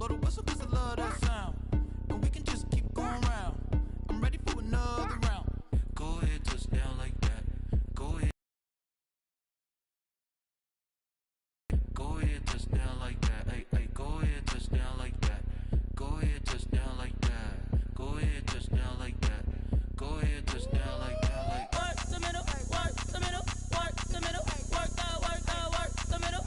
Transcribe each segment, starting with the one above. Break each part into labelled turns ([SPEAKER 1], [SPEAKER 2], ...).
[SPEAKER 1] blow the whistle 'cause I love that sound. And we can just keep going round. I'm ready for another round. Go ahead, touchdown like that. Go ahead. Go ahead, touchdown like that. Hey, hey, go ahead, touchdown like that. Go ahead, touchdown like that. Go ahead, touchdown like that. Go ahead, touchdown like that. Like work the middle, work the middle, work the middle, work the middle.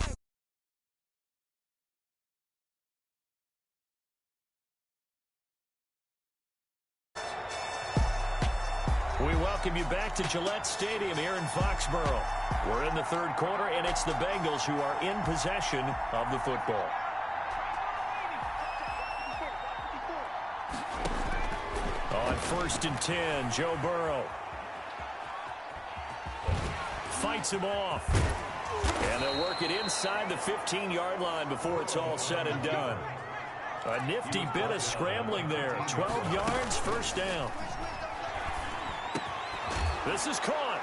[SPEAKER 2] We welcome you back to Gillette Stadium here in Foxborough. We're in the third quarter, and it's the Bengals who are in possession of the football. On 1st and 10, Joe Burrow fights him off. And they'll work it inside the 15-yard line before it's all said and done. A nifty bit of scrambling there. 12 yards, first down. This is caught.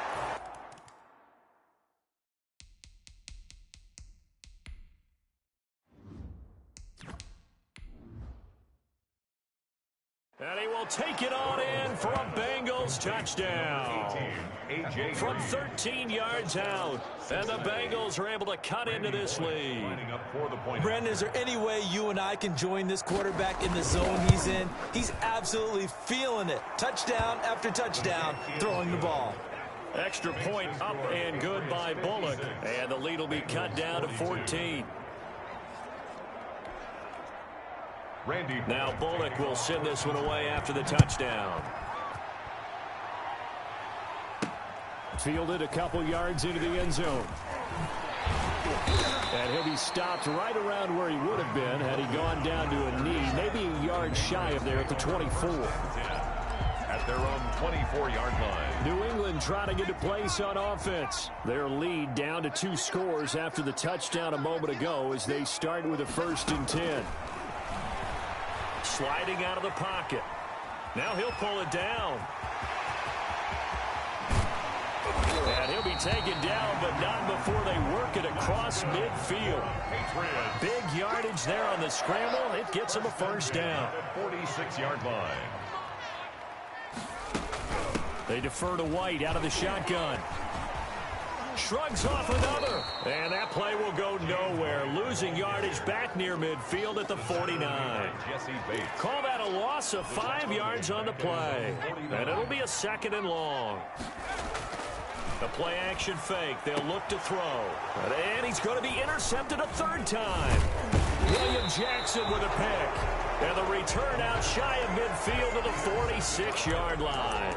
[SPEAKER 2] And he will take it on in for a Bengals touchdown. From 13 yards out. And the Bengals are able to cut into this lead.
[SPEAKER 3] Brandon, is there any way you and I can join this quarterback in the zone he's in? He's absolutely feeling it. Touchdown after touchdown, throwing the ball.
[SPEAKER 2] Extra point up and good by Bullock. And the lead will be cut down to 14. Now Bullock will send this one away after the touchdown. Fielded a couple yards into the end zone. And he'll be stopped right around where he would have been had he gone down to a knee, maybe a yard shy of there at the 24.
[SPEAKER 4] At their own 24-yard line.
[SPEAKER 2] New England trying to get a place on offense. Their lead down to 2 scores after the touchdown a moment ago as they start with a 1st and 10. Sliding out of the pocket. Now he'll pull it down. And he'll be taken down, but not before they work it across midfield. Big yardage there on the scramble. It gets him a first down.
[SPEAKER 4] 46-yard line.
[SPEAKER 2] They defer to White out of the shotgun. Shrugs off another. And that play will go nowhere. Losing yardage back near midfield at the 49. Call that a loss of 5 yards on the play. And it'll be a 2nd and long. The play action fake. They'll look to throw. And he's going to be intercepted a 3rd time. William Jackson with a pick. And the return out shy of midfield to the 46-yard line.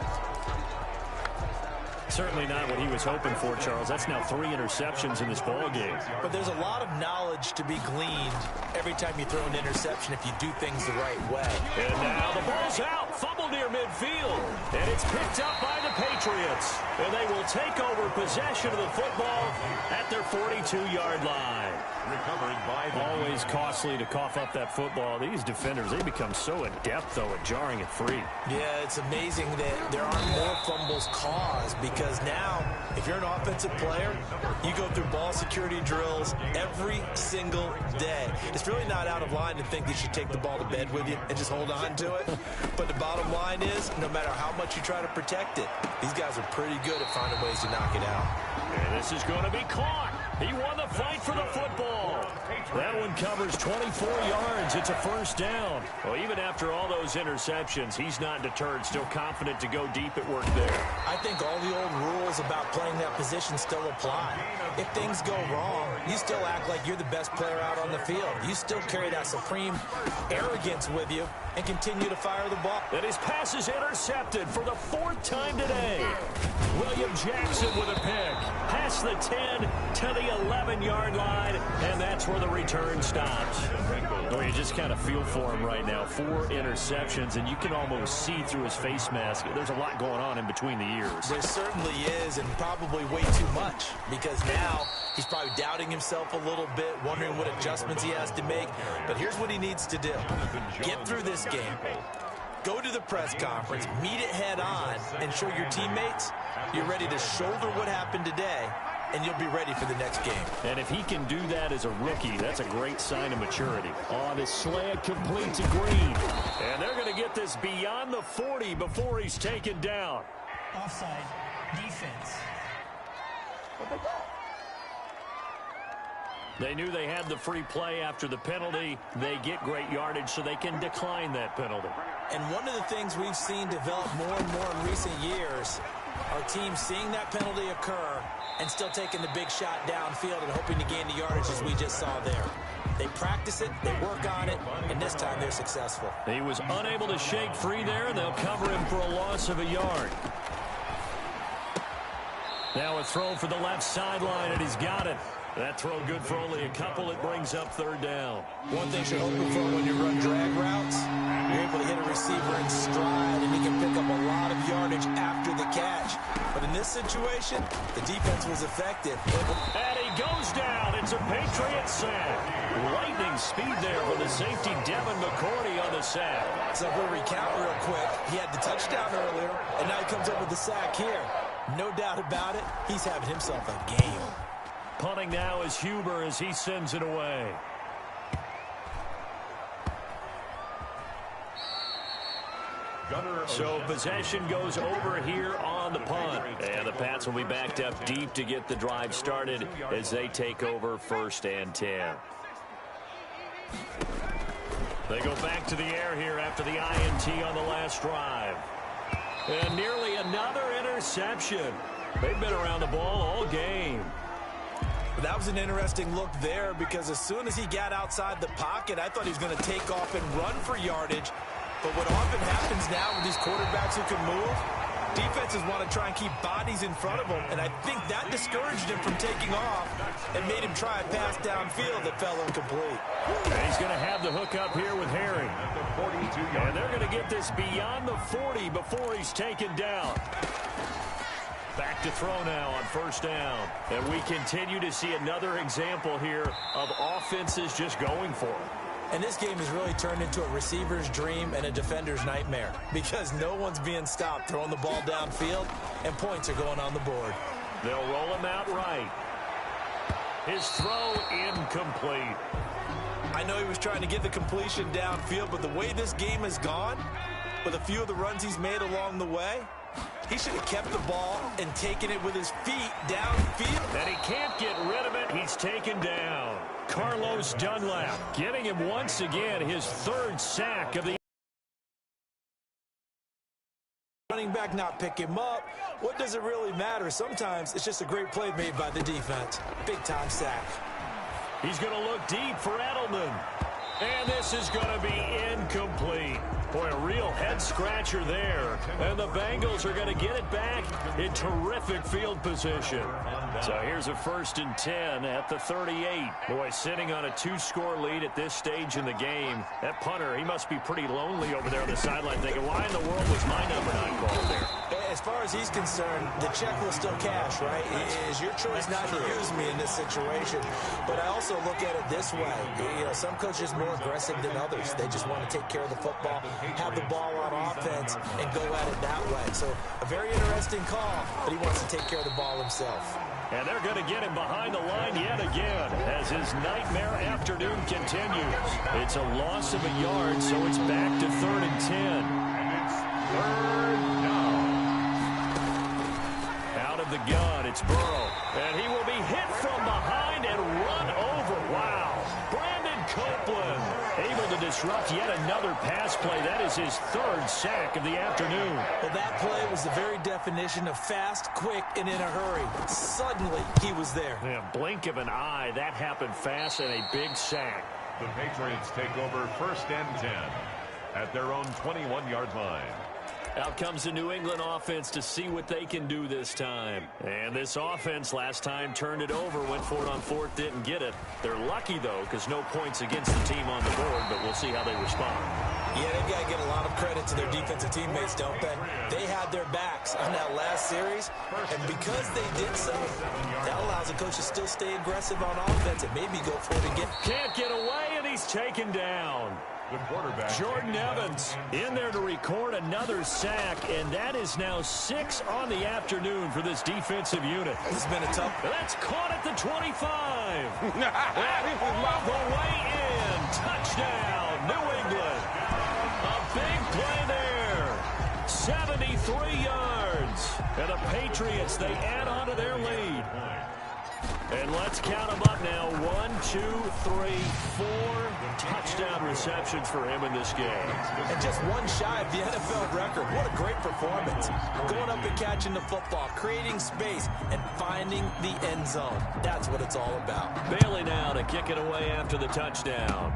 [SPEAKER 2] Certainly not what he was hoping for, Charles. That's now 3 interceptions in this ball game.
[SPEAKER 3] But there's a lot of knowledge to be gleaned every time you throw an interception if you do things the right way.
[SPEAKER 2] And now the ball's out. Fumble near midfield. And it's picked up by the Patriots. And they will take over possession of the football at their 42-yard line.
[SPEAKER 4] Recovered by the
[SPEAKER 2] Always costly to cough up that football. These defenders, they become so adept, though, at jarring it free.
[SPEAKER 3] Yeah, it's amazing that there aren't more fumbles caused because now, if you're an offensive player, you go through ball security drills every single day. It's really not out of line to think that you should take the ball to bed with you and just hold on to it. But the bottom line is, no matter how much you try to protect it, these guys are pretty good at finding ways to knock it out.
[SPEAKER 2] And this is going to be caught. He won the fight for the football. That one covers 24 yards. It's a first down. Well, even after all those interceptions, he's not deterred, still confident to go deep at work there.
[SPEAKER 3] I think all the old rules about playing that position still apply. If things go wrong, you still act like you're the best player out on the field. You still carry that supreme arrogance with you and continue to fire the ball.
[SPEAKER 2] And his pass is intercepted for the 4th time today. William Jackson with a pick. Past the 10 to the 11-yard line, and that's where the return stops. Oh, you just kind of feel for him right now. 4 interceptions, and you can almost see through his face mask. There's a lot going on in between the ears.
[SPEAKER 3] There certainly is, and probably way too much, because now he's probably doubting himself a little bit, wondering what adjustments he has to make. But here's what he needs to do. Get through this game. Go to the press conference, meet it head on, and show your teammates you're ready to shoulder what happened today and you'll be ready for the next game.
[SPEAKER 2] And if he can do that as a rookie, that's a great sign of maturity. On his slant, complete to Green. And they're going to get this beyond the 40 before he's taken down.
[SPEAKER 5] Offside, defense.
[SPEAKER 2] They knew they had the free play after the penalty. They get great yardage so they can decline that penalty.
[SPEAKER 3] And one of the things we've seen develop more and more in recent years are teams seeing that penalty occur and still taking the big shot downfield and hoping to gain the yardage as we just saw there. They practice it, they work on it, and this time they're successful.
[SPEAKER 2] He was unable to shake free there, and they'll cover him for a loss of a yard. Now a throw for the left sideline, and he's got it. That throw good for only a couple. It brings up third down.
[SPEAKER 3] One thing you're hoping for when you run drag routes, you're able to hit a receiver in stride, and he can pick up a lot of yardage after the catch. But in this situation, the defense was effective.
[SPEAKER 2] And he goes down. It's a Patriot sack. Lightning speed there for the safety, Devin McCourty, on the sack.
[SPEAKER 3] So if we recount real quick, he had the touchdown earlier, and now he comes up with the sack here. No doubt about it, he's having himself a game.
[SPEAKER 2] Punting now is Huber as he sends it away. So possession goes over here on the punt. And the Pats will be backed up deep to get the drive started as they take over 1st and 10. They go back to the air here after the INT on the last drive. And nearly another interception. They've been around the ball all game.
[SPEAKER 3] That was an interesting look there because as soon as he got outside the pocket, I thought he was going to take off and run for yardage. But what often happens now with these quarterbacks who can move, defenses want to try and keep bodies in front of them, and I think that discouraged him from taking off and made him try a pass downfield that fell incomplete.
[SPEAKER 2] And he's going to have the hook up here with Herring. And they're going to get this beyond the 40 before he's taken down. Back to throw now on 1st down. And we continue to see another example here of offenses just going for it.
[SPEAKER 3] And this game has really turned into a receiver's dream and a defender's nightmare because no one's being stopped throwing the ball downfield, and points are going on the board.
[SPEAKER 2] They'll roll him out right. His throw incomplete.
[SPEAKER 3] I know he was trying to get the completion downfield, but the way this game has gone, with a few of the runs he's made along the way, he should have kept the ball and taken it with his feet downfield.
[SPEAKER 2] And he can't get rid of it. He's taken down. Carlos Dunlap getting him once again his 3rd sack of the
[SPEAKER 3] running back not pick him up. What does it really matter? Sometimes it's just a great play made by the defense. Big time sack.
[SPEAKER 2] He's going to look deep for Edelman. And this is going to be incomplete. Boy, a real head-scratcher there. And the Bengals are going to get it back in terrific field position. So here's a 1st and 10 at the 38. Boy, sitting on a 2-score lead at this stage in the game. That punter, he must be pretty lonely over there on the sideline thinking, why in the world was my number not called there?
[SPEAKER 3] As far as he's concerned, the check will still cash, right? It is your choice not to use me in this situation. But I also look at it this way. You know, some coaches are more aggressive than others. They just want to take care of the football, have the ball on offense, and go at it that way. So a very interesting call, but he wants to take care of the ball himself.
[SPEAKER 2] And they're going to get him behind the line yet again as his nightmare afternoon continues. It's a loss of a yard, so it's back to 3rd and 10.
[SPEAKER 4] And it's 3rd down.
[SPEAKER 2] Out of the gun, it's Burrow. And he will be hit from behind and run over. Wow. Brandon Copeland able to disrupt yet another pass play. That is his 3rd sack of the afternoon.
[SPEAKER 3] Well, that play was the very definition of fast, quick, and in a hurry. Suddenly, he was there.
[SPEAKER 2] Yeah, blink of an eye. That happened fast and a big sack.
[SPEAKER 4] The Patriots take over 1st and 10 at their own 21-yard line.
[SPEAKER 2] Out comes the New England offense to see what they can do this time. And this offense last time turned it over, went for it on 4th, didn't get it. They're lucky, though, because no points against the team on the board, but we'll see how they respond.
[SPEAKER 3] Yeah, they've got to get a lot of credit to their defensive teammates, don't they? They had their backs on that last series, and because they did so, that allows the coach to still stay aggressive on offense and maybe go for it again.
[SPEAKER 2] Can't get away, and he's taken down.
[SPEAKER 4] The quarterback,
[SPEAKER 2] Jordan Evans in there to record another sack, and that is now 6 on the afternoon for this defensive unit.
[SPEAKER 3] It's been a tough.
[SPEAKER 2] That's caught at the 25. And all the way in. Touchdown, New England. A big play there. 73 yards. And the Patriots, they add on to their lead. And let's count them up now. 1, 2, 3, 4 touchdown receptions for him in this game.
[SPEAKER 3] And just one shy of the NFL record. What a great performance. Going up and catching the football, creating space, and finding the end zone. That's what it's all about.
[SPEAKER 2] Bailey now to kick it away after the touchdown.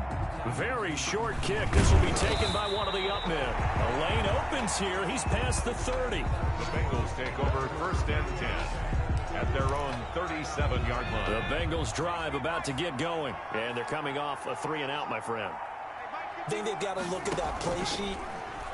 [SPEAKER 2] Very short kick. This will be taken by one of the up men. A lane opens here. He's past the 30.
[SPEAKER 4] The Bengals take over first and 10 at their own 37-yard line.
[SPEAKER 2] The Bengals drive about to get going. And they're coming off a 3-and-out, my friend.
[SPEAKER 3] I think they've got to look at that play sheet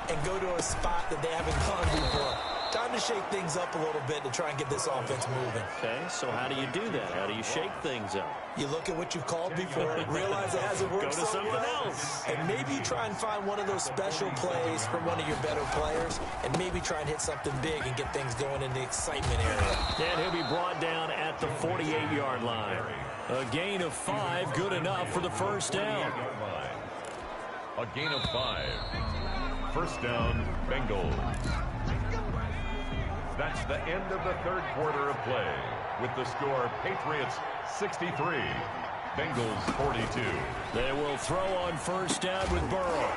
[SPEAKER 3] and go to a spot that they haven't gone before. Time to shake things up a little bit to try and get this offense moving.
[SPEAKER 2] Okay, so how do you do that? How do you shake things up?
[SPEAKER 3] You look at what you've called before, realize it hasn't worked
[SPEAKER 2] Go to
[SPEAKER 3] so
[SPEAKER 2] something
[SPEAKER 3] well,
[SPEAKER 2] else.
[SPEAKER 3] and maybe you try and find one of those special plays from one of your better players, and maybe try and hit something big and get things going in the excitement area.
[SPEAKER 2] And he'll be brought down at the 48-yard line. A gain of 5, good enough for the first down.
[SPEAKER 4] A gain of 5. First down, Bengals. That's the end of the third quarter of play. With the score, Patriots 63, Bengals 42.
[SPEAKER 2] They will throw on first down with Burrow.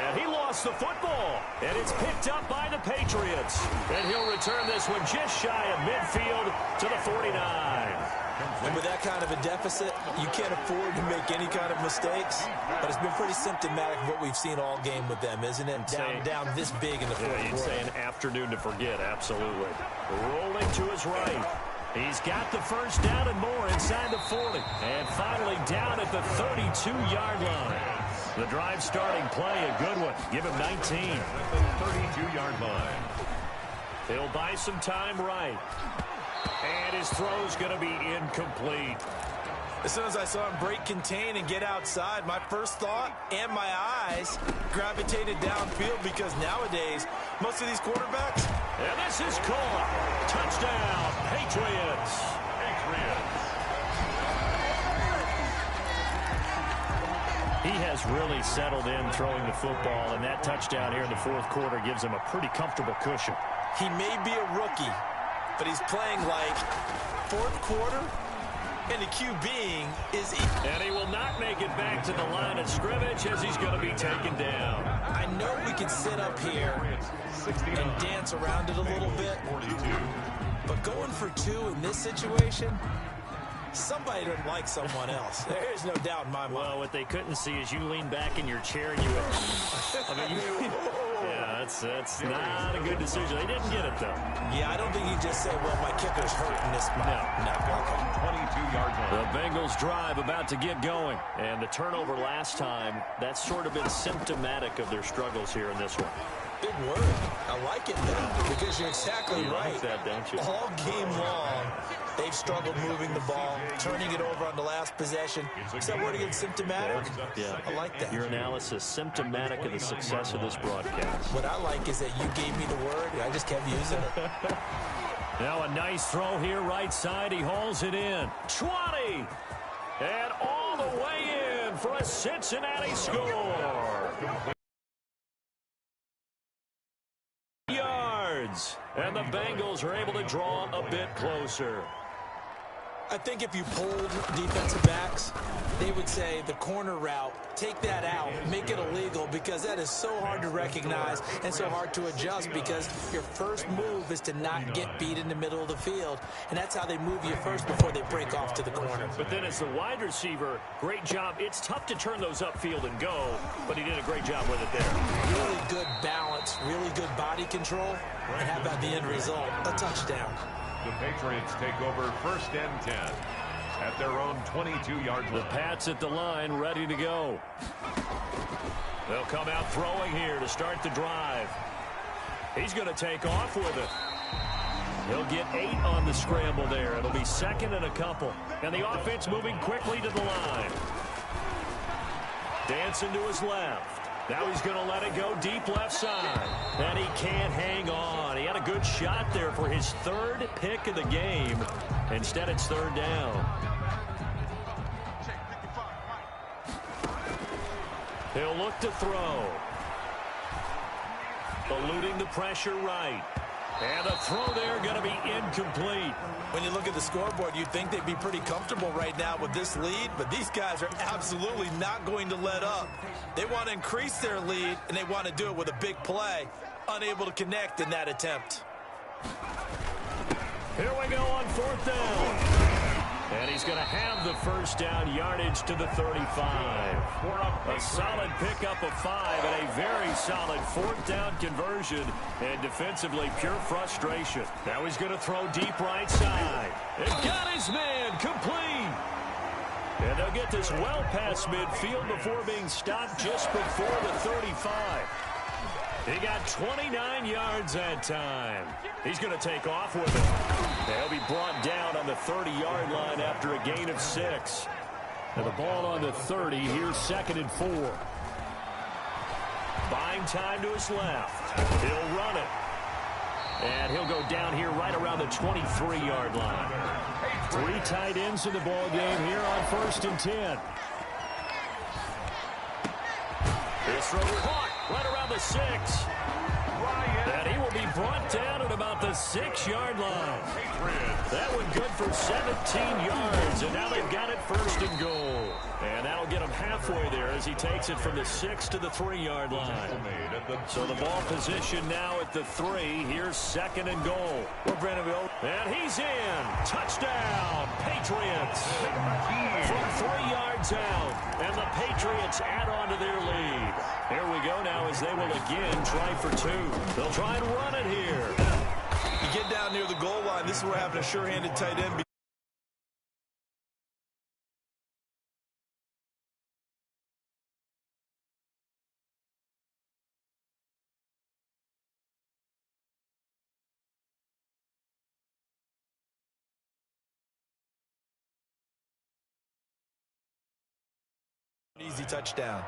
[SPEAKER 2] And he lost the football. And it's picked up by the Patriots. And he'll return this one just shy of midfield to the 49.
[SPEAKER 3] And with that kind of a deficit, you can't afford to make any kind of mistakes. But it's been pretty symptomatic of what we've seen all game with them, isn't it? Down this big in the fourth
[SPEAKER 2] You'd
[SPEAKER 3] quarter.
[SPEAKER 2] say an afternoon to forget, absolutely. Rolling to his right. He's got the first down and more inside the 40. And finally down at the 32-yard line. The drive starting play, a good one. Give him 19.
[SPEAKER 4] 32-yard line.
[SPEAKER 2] He'll buy some time right. And his throw's going to be incomplete.
[SPEAKER 3] As soon as I saw him break contain and get outside, my first thought and my eyes gravitated downfield because nowadays, most of these quarterbacks.
[SPEAKER 2] And this is caught. Touchdown, Patriots. He has really settled in throwing the football, and that touchdown here in the fourth quarter gives him a pretty comfortable cushion.
[SPEAKER 3] He may be a rookie, but he's playing like fourth quarter, and the QB is...
[SPEAKER 2] And he will not make it back to the line of scrimmage as he's going to be taken down.
[SPEAKER 3] I know we can sit up here and dance around it a little bit, but going for 2 in this situation... Somebody doesn't like someone else. There's no doubt in my mind.
[SPEAKER 2] Well, what they couldn't see is you lean back in your chair and you went, I mean, yeah, that's not a good decision. They didn't get it, though.
[SPEAKER 3] Yeah, I don't think you just say, well, my kicker's hurt in this spot. No. Okay.
[SPEAKER 4] 22 yards on.
[SPEAKER 2] The Bengals drive about to get going. And the turnover last time, that's sort of been symptomatic of their struggles here in this one.
[SPEAKER 3] Big word. I like it, though, because you're exactly
[SPEAKER 2] You
[SPEAKER 3] right.
[SPEAKER 2] like that, don't you?
[SPEAKER 3] All game long, they've struggled moving the ball, turning it over on the last possession. Is that word again, symptomatic?
[SPEAKER 2] Yeah.
[SPEAKER 3] I like that.
[SPEAKER 2] Your analysis, symptomatic of the success of this broadcast.
[SPEAKER 3] What I like is that you gave me the word, and I just kept using it.
[SPEAKER 2] Now a nice throw here, right side. He hauls it in. 20! And all the way in for a Cincinnati score. Yards. And the Bengals are able to draw a bit closer.
[SPEAKER 3] I think if you polled defensive backs, they would say the corner route, take that out, make it illegal, because that is so hard to recognize and so hard to adjust, because your first move is to not get beat in the middle of the field, and that's how they move you first before they break off to the corner.
[SPEAKER 2] But then as the wide receiver, great job. It's tough to turn those upfield and go, but he did a great job with it there.
[SPEAKER 3] Really good balance, really good body control, and how about the end result? A touchdown.
[SPEAKER 4] The Patriots take over first and 10 at their own 22-yard line.
[SPEAKER 2] The Pats at the line, ready to go. They'll come out throwing here to start the drive. He's going to take off with it. He'll get 8 on the scramble there. It'll be second and a couple. And the offense moving quickly to the line. Dancing to his left. Now he's going to let it go deep left side. And he can't hang on. He had a good shot there for his third pick of the game. Instead, it's third down. He'll look to throw. Eluding the pressure right. And the throw there going to be incomplete.
[SPEAKER 3] When you look at the scoreboard, you'd think they'd be pretty comfortable right now with this lead, but these guys are absolutely not going to let up. They want to increase their lead, and they want to do it with a big play. Unable to connect in that attempt.
[SPEAKER 2] Here we go on fourth down. And he's going to have the first down yardage to the 35. A solid pickup of 5 and a very solid fourth down conversion. And defensively, pure frustration. Now he's going to throw deep right side. And got his man complete. And they'll get this well past midfield before being stopped just before the 35. He got 29 yards that time. He's going to take off with it. They'll be brought down on the 30-yard line after a gain of 6. And the ball on the 30. Here's 2nd and 4. Buying time to his left. He'll run it. And he'll go down here right around the 23-yard line. 3 tight ends in the ball game here on 1st and 10. This throw caught right around the 6. And he will be brought down at about the 6-yard line. That one good for 17 yards, and now they've got it 1st and goal. And that'll get him halfway there as he takes it from the 6 to the 3-yard line. So the ball position now at the 3. Here's 2nd and goal. And he's in. Touchdown, Patriots. From 3 yards out, and the Patriots add on to their lead. Here we go now as they will again try for 2. They'll try and run it here.
[SPEAKER 3] You get down near the goal line, this is where having a sure-handed tight end. Easy touchdown.